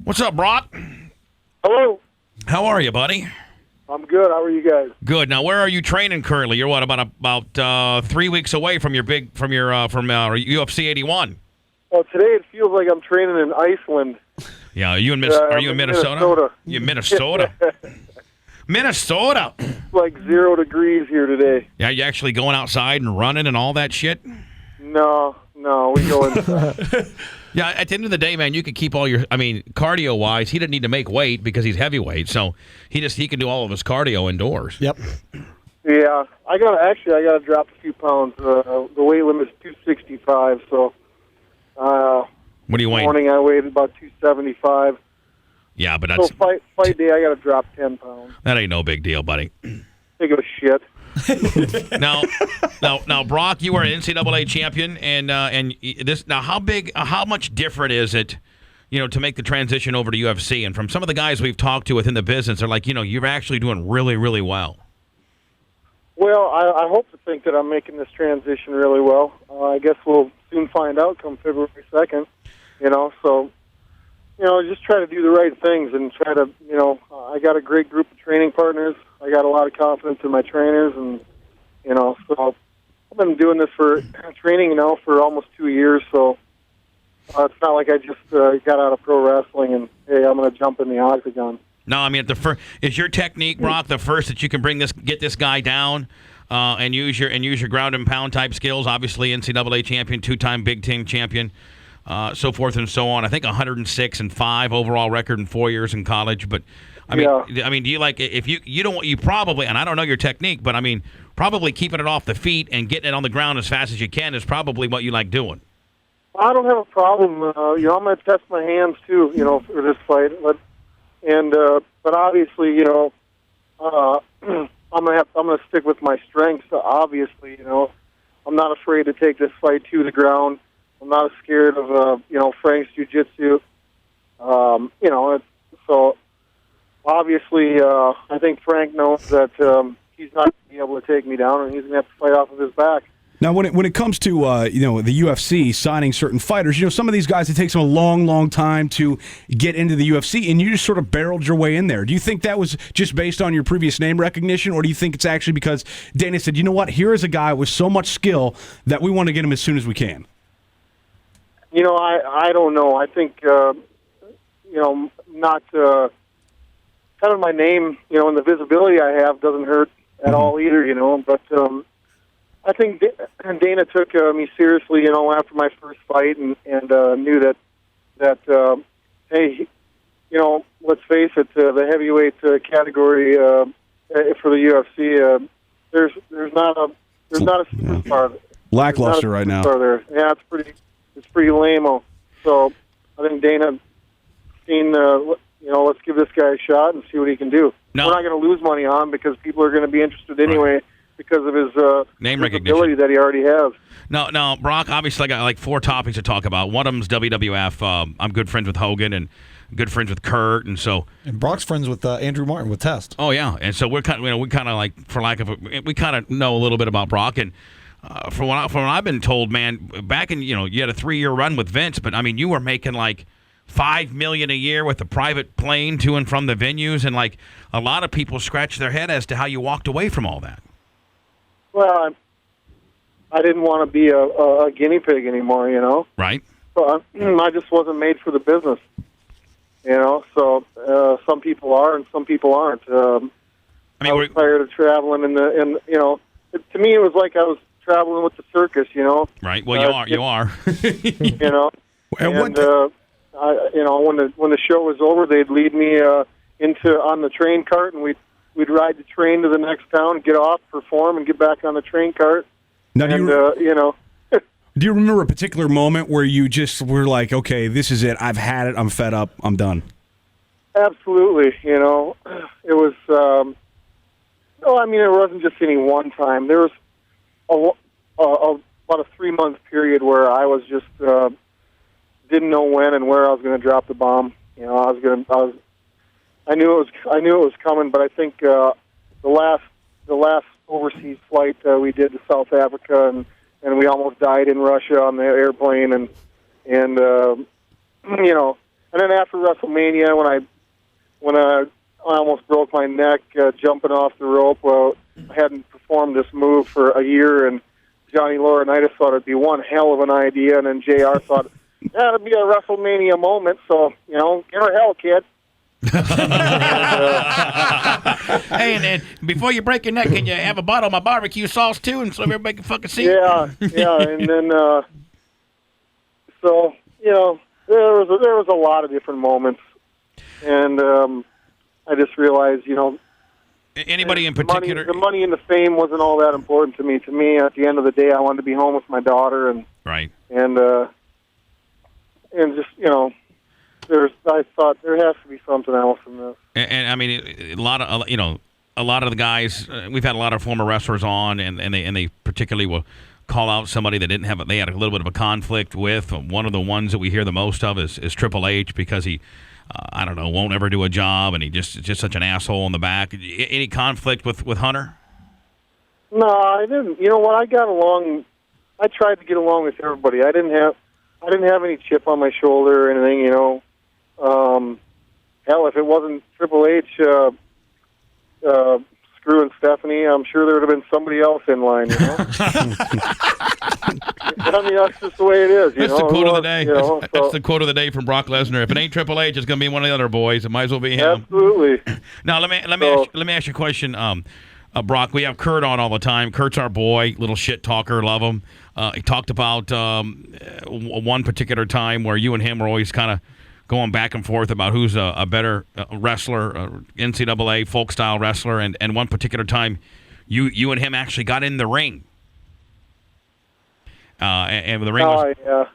What's up, Brock? Hello. How are you, buddy? I'm good. How are you guys? Good. Now, where are you training currently? You're what, about 3 weeks away from UFC 81? Well, today it feels like I'm training in Iceland. Yeah. Are you in Minnesota? You in Minnesota? Minnesota. It's like 0 degrees here today. Yeah. You actually going outside and running and all that shit? No, we go inside. Yeah, at the end of the day, man, you could keep all your, cardio-wise, he didn't need to make weight because he's heavyweight, so he can do all of his cardio indoors. Yep. Yeah, I gotta drop a few pounds. The weight limit is 265, so What do you this weigh? morning I weighed about 275. Yeah, but that's So fight day, I gotta drop 10 pounds. that ain't no big deal, buddy. Take a shit. Now, Brock, you are an NCAA champion, and this now how much different is it, to make the transition over to UFC? And from some of the guys we've talked to within the business, they're like, you're actually doing really, really well. Well, I hope to think that I'm making this transition really well. I guess we'll soon find out come February 2nd. So just try to do the right things and try to, I got a great group of training partners. I got a lot of confidence in my trainers, and, so I've been doing this for training now for almost 2 years, so it's not like I just got out of pro wrestling and, hey, I'm going to jump in the octagon. No, is your technique, Brock, the first that you can get this guy down and use your ground and pound type skills? Obviously, NCAA champion, 2-time Big Ten champion. So forth and so on. I think 106-5 overall record in 4 years in college. But do you like if you don't you probably, and I don't know your technique, but probably keeping it off the feet and getting it on the ground as fast as you can is probably what you like doing. I don't have a problem. I'm going to test my hands too. For this fight, but obviously, I'm gonna stick with my strengths. Obviously, I'm not afraid to take this fight to the ground. I'm not scared of, Frank's jiu-jitsu. So obviously, I think Frank knows that he's not going to be able to take me down, and he's going to have to fight off of his back. Now, when it comes to the UFC signing certain fighters, some of these guys, it takes them a long, long time to get into the UFC, and you just sort of barreled your way in there. Do you think that was just based on your previous name recognition, or do you think it's actually because Dana said, you know what, here is a guy with so much skill that we want to get him as soon as we can? I don't know. I think, not kind of my name, and the visibility I have doesn't hurt at all either, But I think Dana took me seriously, after my first fight and knew that hey, let's face it, the heavyweight category for the UFC, there's not a superstar. Lackluster right now. There. Yeah, it's pretty lame-o. So I think Dana seen, let's give this guy a shot and see what he can do. No. We're not going to lose money on him because people are going to be interested anyway because of his name recognition ability that he already has. No, Brock, obviously I got like 4 topics to talk about. One of them's WWF. I'm good friends with Hogan and good friends with Kurt, and Brock's friends with Andrew Martin with Test. Oh yeah, and so we're kind of like, for lack of we kind of know a little bit about Brock. And from what I've been told, man, back in you had a 3-year run with Vince, but you were making like $5 million a year with a private plane to and from the venues, and like a lot of people scratch their head as to how you walked away from all that. Well, I didn't want to be a guinea pig anymore, Right. So I just wasn't made for the business, So some people are and some people aren't. I was tired of traveling to me it was like I was traveling with the circus, Right. Well, you are. When the show was over, they'd lead me on the train cart, and we'd ride the train to the next town, get off, perform, and get back on the train cart. Now, do you remember a particular moment where you just were like, okay, this is it, I've had it, I'm fed up, I'm done? Absolutely. It was. It wasn't just any one time. There was about a 3-month period where I was just didn't know when and where I was going to drop the bomb. I knew it was coming, but I think the last overseas flight we did to South Africa, and we almost died in Russia on the airplane, and And then after WrestleMania, when I almost broke my neck jumping off the rope, well, I hadn't performed this move for a year, and Johnny Laurinaitis thought it'd be one hell of an idea, and then JR thought, that'd be a WrestleMania moment, so, give her hell, kid. Hey, and before you break your neck, can you have a bottle of my barbecue sauce, too, and so everybody can fucking see? Yeah, and then, so, there was a lot of different moments, and I just realized, Anybody in particular? The money and the fame wasn't all that important to me. To me, at the end of the day, I wanted to be home with my daughter, and right, and just I thought there has to be something else in this. And I mean, a lot of the guys. We've had a lot of former wrestlers on, and they particularly will call out somebody that didn't have they had a little bit of a conflict with. One of the ones that we hear the most of is Triple H, because he. I don't know, won't ever do a job, and he just such an asshole in the back. Any conflict with Hunter? No, I didn't. You know what? I got along. I tried to get along with everybody. I didn't have any chip on my shoulder or anything. Hell, if it wasn't Triple H screwing Stephanie, I'm sure there would have been somebody else in line. I mean, that's just the way it is. That's the quote of the day. That's the quote of the day from Brock Lesnar. If it ain't Triple H, it's going to be one of the other boys. It might as well be him. Absolutely. Now let me ask you a question, Brock. We have Kurt on all the time. Kurt's our boy, little shit talker, love him. He talked about one particular time where you and him were always kind of going back and forth about who's a better wrestler, NCAA folk style wrestler, and one particular time, you and him actually got in the ring. And the ring was, yeah.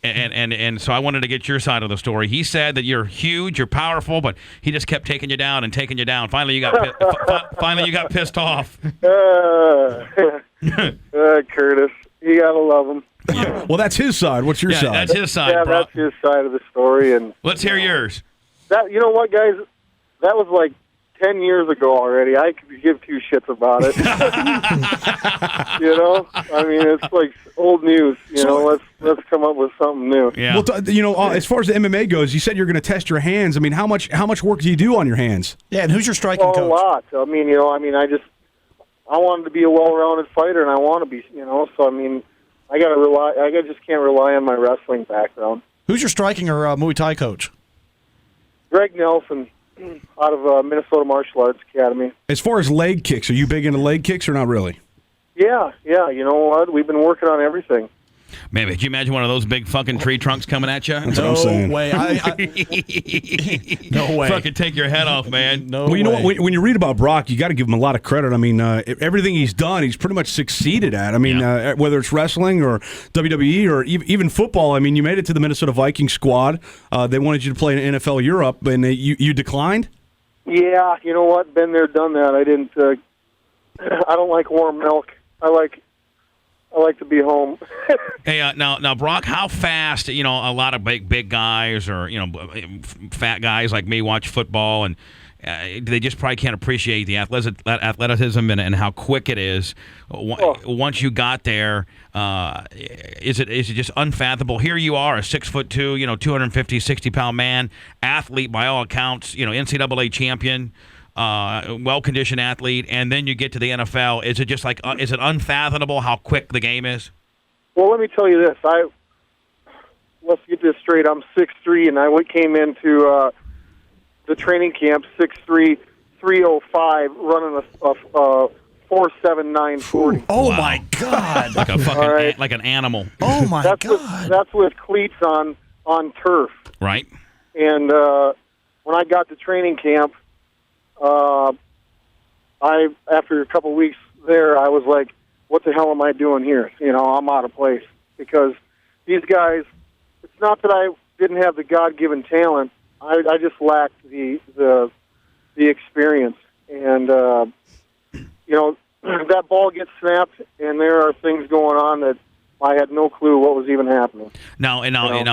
And so I wanted to get your side of the story. He said that you're huge, you're powerful, but he just kept taking you down and taking you down. Finally, you got pissed off. Curtis, you gotta love him. Yeah. Well, that's his side. What's your side? That's his side. Yeah, bro. that's his side of the story. And let's hear yours. That you know what, guys? That was like 10 years ago already. I could give two shits about it. I mean, it's like old news. Let's come up with something new. Yeah. Well, as far as the MMA goes, you said you're going to test your hands. I mean, how much work do you do on your hands? Yeah, and who's your striking coach? A lot. I mean, I wanted to be a well-rounded fighter, and I want to be. So I mean, I just can't rely on my wrestling background. Who's your striking or Muay Thai coach? Greg Nelson, out of Minnesota Martial Arts Academy. As far as leg kicks, are you big into leg kicks or not really? Yeah. You know what? We've been working on everything. Man, could you imagine one of those big fucking tree trunks coming at you? That's what I'm saying. No way. No way. Fucking take your head off, man. No Well, you know way. what? When you read about Brock, you got to give him a lot of credit. I mean, everything he's done, he's pretty much succeeded at. I mean, whether it's wrestling or WWE or even football. I mean, you made it to the Minnesota Vikings squad. They wanted you to play in NFL Europe, and you declined? Yeah, you know what? Been there, done that. I didn't. I don't like warm milk. I like to be home. Hey, now, Brock, how fast? A lot of big guys or fat guys like me watch football, and they just probably can't appreciate the athleticism and how quick it is. Once you got there, is it just unfathomable? Here you are, a 6'2", 250, 60-pound man, athlete by all accounts, NCAA champion. Well-conditioned athlete, and then you get to the NFL. Is it just is it unfathomable how quick the game is? Well, let me tell you this. Let's get this straight. I'm 6'3", and I came into the training camp 6'3", 305, running a 4.79 40. Oh, Wow. my God. Like a fucking right. like an animal, Oh, my That's God. with cleats on turf. right? And when I got to training camp, after a couple weeks there, I was like, what the hell am I doing here? I'm out of place. Because these guys, it's not that I didn't have the God-given talent. I just lacked the experience. And, that ball gets snapped, and there are things going on that I had no clue what was even happening. Now,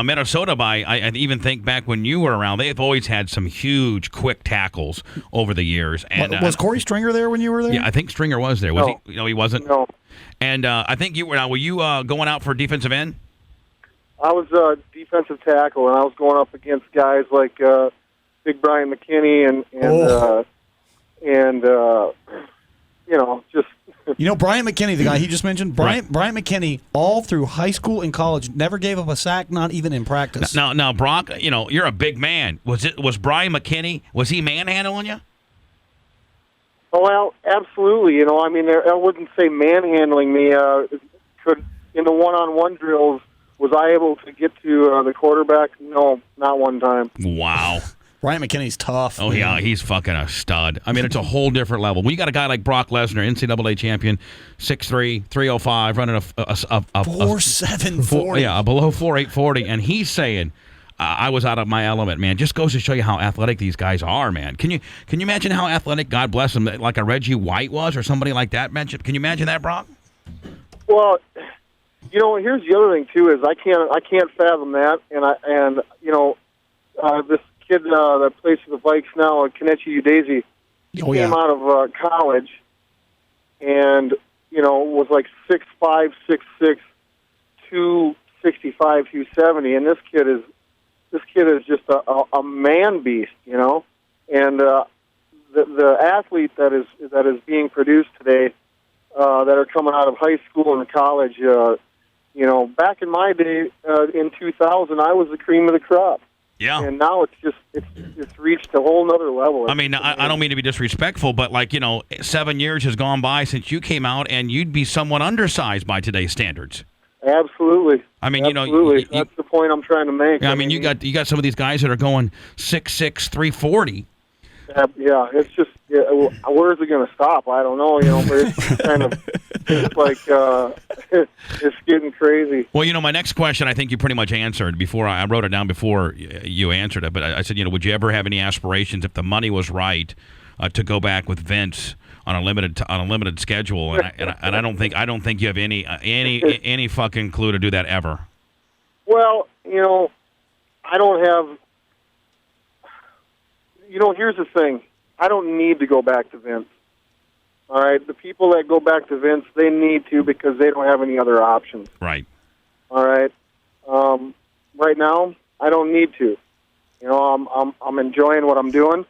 Minnesota, I even think back when you were around, they've always had some huge, quick tackles over the years. And Was Corey Stringer there when you were there? yeah, I think Stringer was there. Was he? No, he wasn't. No. And I think you were. Now, were you going out for defensive end? I was a defensive tackle, and I was going up against guys like Big Brian McKinney and just. You know, Brian McKinney, the guy he just mentioned, Brian McKinney, all through high school and college, never gave up a sack, not even in practice. Now, Brock, you're a big man. Was Brian McKinney, was he manhandling you? Oh, well, absolutely. I wouldn't say manhandling me. In the one-on-one drills, was I able to get to the quarterback? No, not one time. Wow. Brian McKinney's tough. Oh, yeah, he's fucking a stud. I mean, it's a whole different level. When you got a guy like Brock Lesnar, NCAA champion, 6'3", 305, running a 4.740. Yeah, below 4.840, and he's saying, I was out of my element, man. Just goes to show you how athletic these guys are, man. Can you imagine how athletic, God bless him, like a Reggie White was or somebody like that? Can you imagine that, Brock? Well, here's the other thing too is I can't fathom that, and this kid that plays for the Vikes now, Kenichi Udeze, he came out of college, and was like 6'5", 6'6", 265, 270, and this kid is just a man beast, and the athlete that is being produced today that are coming out of high school and college. Back in my day, in 2000, I was the cream of the crop. Yeah. And now it's reached a whole nother level. I mean, I don't mean to be disrespectful, but 7 years has gone by since you came out, and you'd be somewhat undersized by today's standards. Absolutely. I mean, absolutely. That's the point I'm trying to make. I mean, you got some of these guys that are going 6'6", 340. Yeah, it's just where's it going to stop? I don't know. But it's kind of it's getting crazy. Well, my next question, I think you pretty much answered before. I wrote it down before you answered it, but I said, would you ever have any aspirations if the money was right to go back with Vince on a limited schedule? And I don't think you have any fucking clue to do that ever. Well, I don't have. Here's the thing. I don't need to go back to Vince. All right? The people that go back to Vince, they need to because they don't have any other options. Right. All right? Right now, I don't need to. I'm enjoying what I'm doing,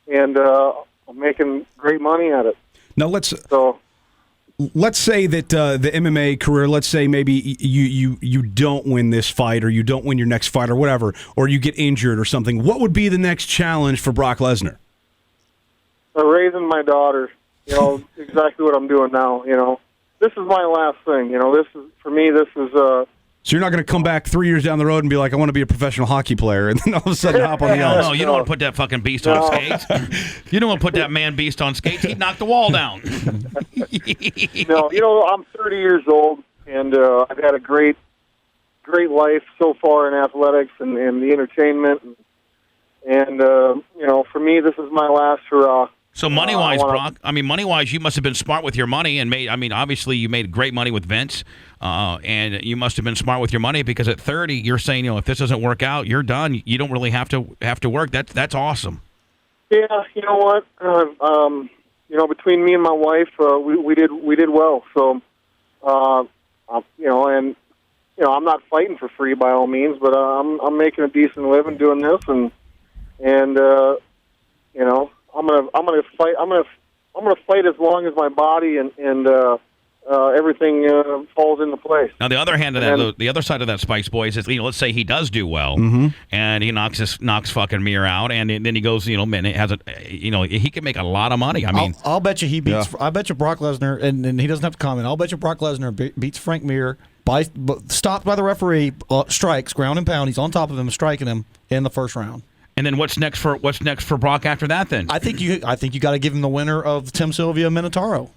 and I'm making great money at it. Now, let's say that the MMA career, let's say maybe you don't win this fight or you don't win your next fight or whatever, or you get injured or something. What would be the next challenge for Brock Lesnar? Raising my daughter, exactly what I'm doing now. This is my last thing. This is, for me, this is... So you're not going to come back 3 years down the road and be like, I want to be a professional hocky player, and then all of a sudden hop on the ice. No, you don't want to put that fucking beast on skates. You don't want to put that man beast on skates. He'd knock the wall down. No, I'm 30 years old, and I've had a great life so far in athletics and the entertainment. And for me, this is my last hurrah. So money-wise, Brock, money-wise, you must have been smart with your money and obviously you made great money with Vince, and you must have been smart with your money because at 30, you're saying, if this doesn't work out, you're done. You don't really have to work. That's awesome. Yeah, you know what? Between me and my wife, we did well. So, I'm not fighting for free by all means, but I'm making a decent living doing this, and I'm gonna fight. I'm gonna fight as long as my body and everything falls into place. Now, the other hand of that, the other side of that, Spice Boys, is let's say he does do well, and he knocks fucking Mir out, and then he goes, man, it has he can make a lot of money. I mean, I'll bet you he beats. I bet you Brock Lesnar, and he doesn't have to comment. I'll bet you Brock Lesnar beats Frank Mir. Stopped by the referee, strikes, ground and pound. He's on top of him, striking him in the first round. And then what's next for Brock after that? Then I think you got to give him the winner of Tim Sylvia Minotauro.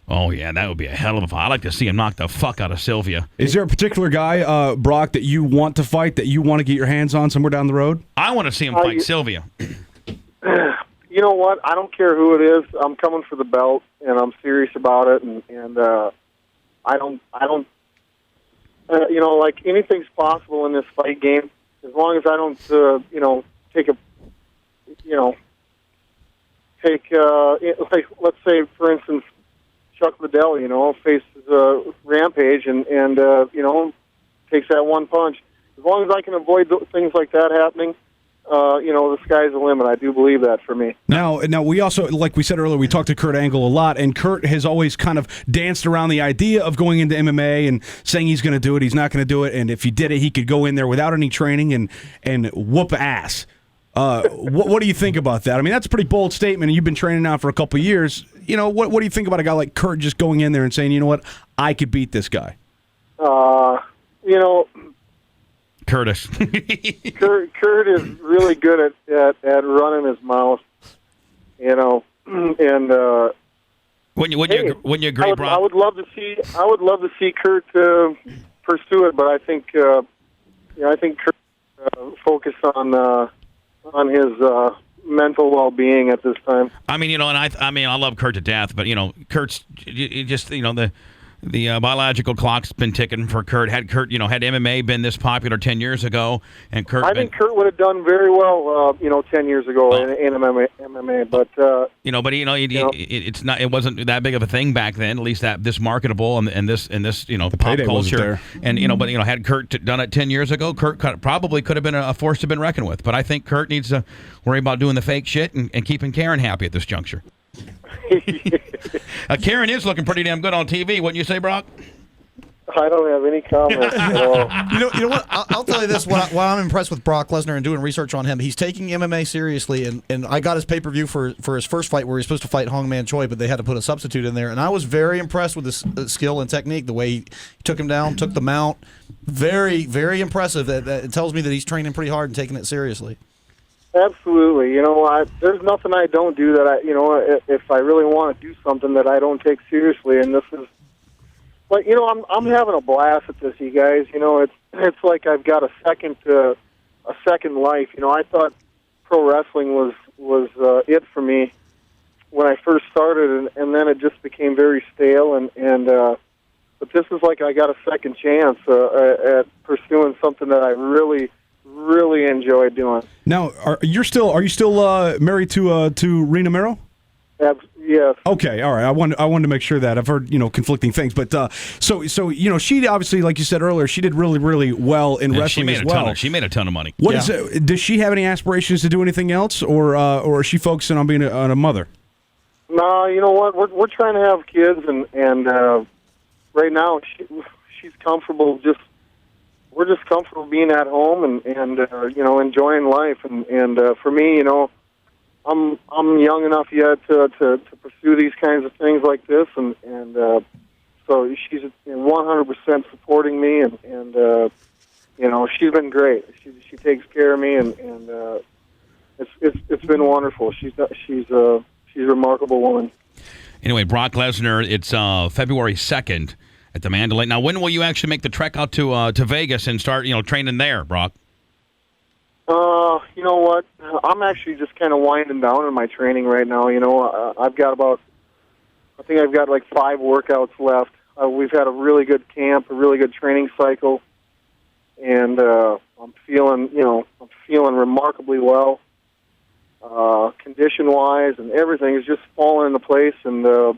Oh yeah, that would be a hell of a fight. I'd like to see him knock the fuck out of Sylvia. Is there a particular guy, Brock, that you want to fight, that you want to get your hands on somewhere down the road? I want to see him fight Sylvia. You know what? I don't care who it is. I'm coming for the belt, and I'm serious about it. And I don't. Like anything's possible in this fight game as long as I don't, like let's say for instance, Chuck Liddell, faces Rampage and takes that one punch. as long as I can avoid things like that happening, the sky's the limit. I do believe that for me. Now we also, like we said earlier, we talked to Kurt Angle a lot, and Kurt has always kind of danced around the idea of going into MMA and saying he's going to do it, he's not going to do it, and if he did it, he could go in there without any training and whoop ass. What do you think about that? I mean, that's a pretty bold statement, and you've been training now for a couple of years. What do you think about a guy like Kurt just going in there and saying, you know what, I could beat this guy? Curtis. Kurt is really good at running his mouth, and When you agree, Brock? I would love to see Kurt pursue it, but I think Kurt focus on his mental well-being at this time. I mean, I love Kurt to death, but Kurt's just the biological clock's been ticking for Kurt. Had MMA been this popular 10 years ago, and I think Kurt would have done very well, 10 years ago in MMA. But it's not. It wasn't that big of a thing back then. At least that this marketable and this pop culture. And had Kurt done it 10 years ago, Kurt probably could have been a force to be reckoned with. But I think Kurt needs to worry about doing the fake shit and keeping Karen happy at this juncture. Karen is looking pretty damn good on TV, wouldn't you say, Brock? I don't have any comments at all. You know what? I'll tell you this. What I'm impressed with Brock Lesnar and doing research on him, he's taking MMA seriously. And I got his pay-per-view for his first fight where he was supposed to fight Hong Man Choi, but they had to put a substitute in there. And I was very impressed with his skill and technique, the way he took him down, took the mount. Very, very impressive. It tells me that he's training pretty hard and taking it seriously. Absolutely. There's nothing I don't do that if I really want to do something that I don't take seriously. And this is, I'm having a blast at this, you guys. It's like I've got a second life. I thought pro wrestling was it for me when I first started, and then it just became very stale. But this is like I got a second chance at pursuing something that I really enjoy doing. Now, are you still married to Rena Mero? Yes. Okay, all right. I wanted to make sure that I've heard conflicting things, but so she obviously, like you said earlier, she did really, really well in wrestling as well. She made a ton of money. Does she have any aspirations to do anything else, or is she focusing on being a mother? No, you know what? We're trying to have kids, and right now she's comfortable. We're just comfortable being at home and enjoying life. And for me, I'm young enough yet to pursue these kinds of things like this, and so she's 100% supporting me, and she's been great. She takes care of me, and it's been wonderful. She's a remarkable woman. Anyway, Brock Lesnar, it's February 2nd at the Mandalay. Now, when will you actually make the trek out to Vegas and start training there, Brock? You know what? I'm actually just kind of winding down in my training right now. I've got like 5 workouts left. We've had a really good camp, a really good training cycle, and I'm feeling remarkably well, condition-wise, and everything is just falling into place. And we're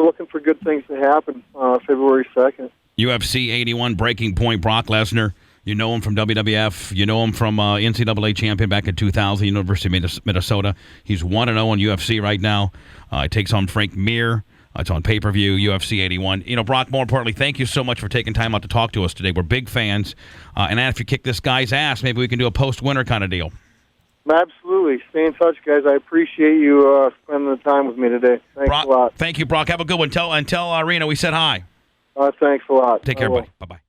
looking for good things to happen February 2nd. UFC 81 Breaking Point, Brock Lesnar. You know him from WWF. You know him from NCAA champion back in 2000, University of Minnesota. He's 1-0 in UFC right now. He takes on Frank Mir. It's on pay-per-view, UFC 81. Brock, more importantly, thank you so much for taking time out to talk to us today. We're big fans. And after you kick this guy's ass, maybe we can do a post-winner kind of deal. Absolutely. Stay in touch, guys. I appreciate you spending the time with me today. Thanks Brock, a lot. Thank you, Brock. Have a good one. Tell Arena we said hi. Thanks a lot. Take care, buddy. Bye-bye.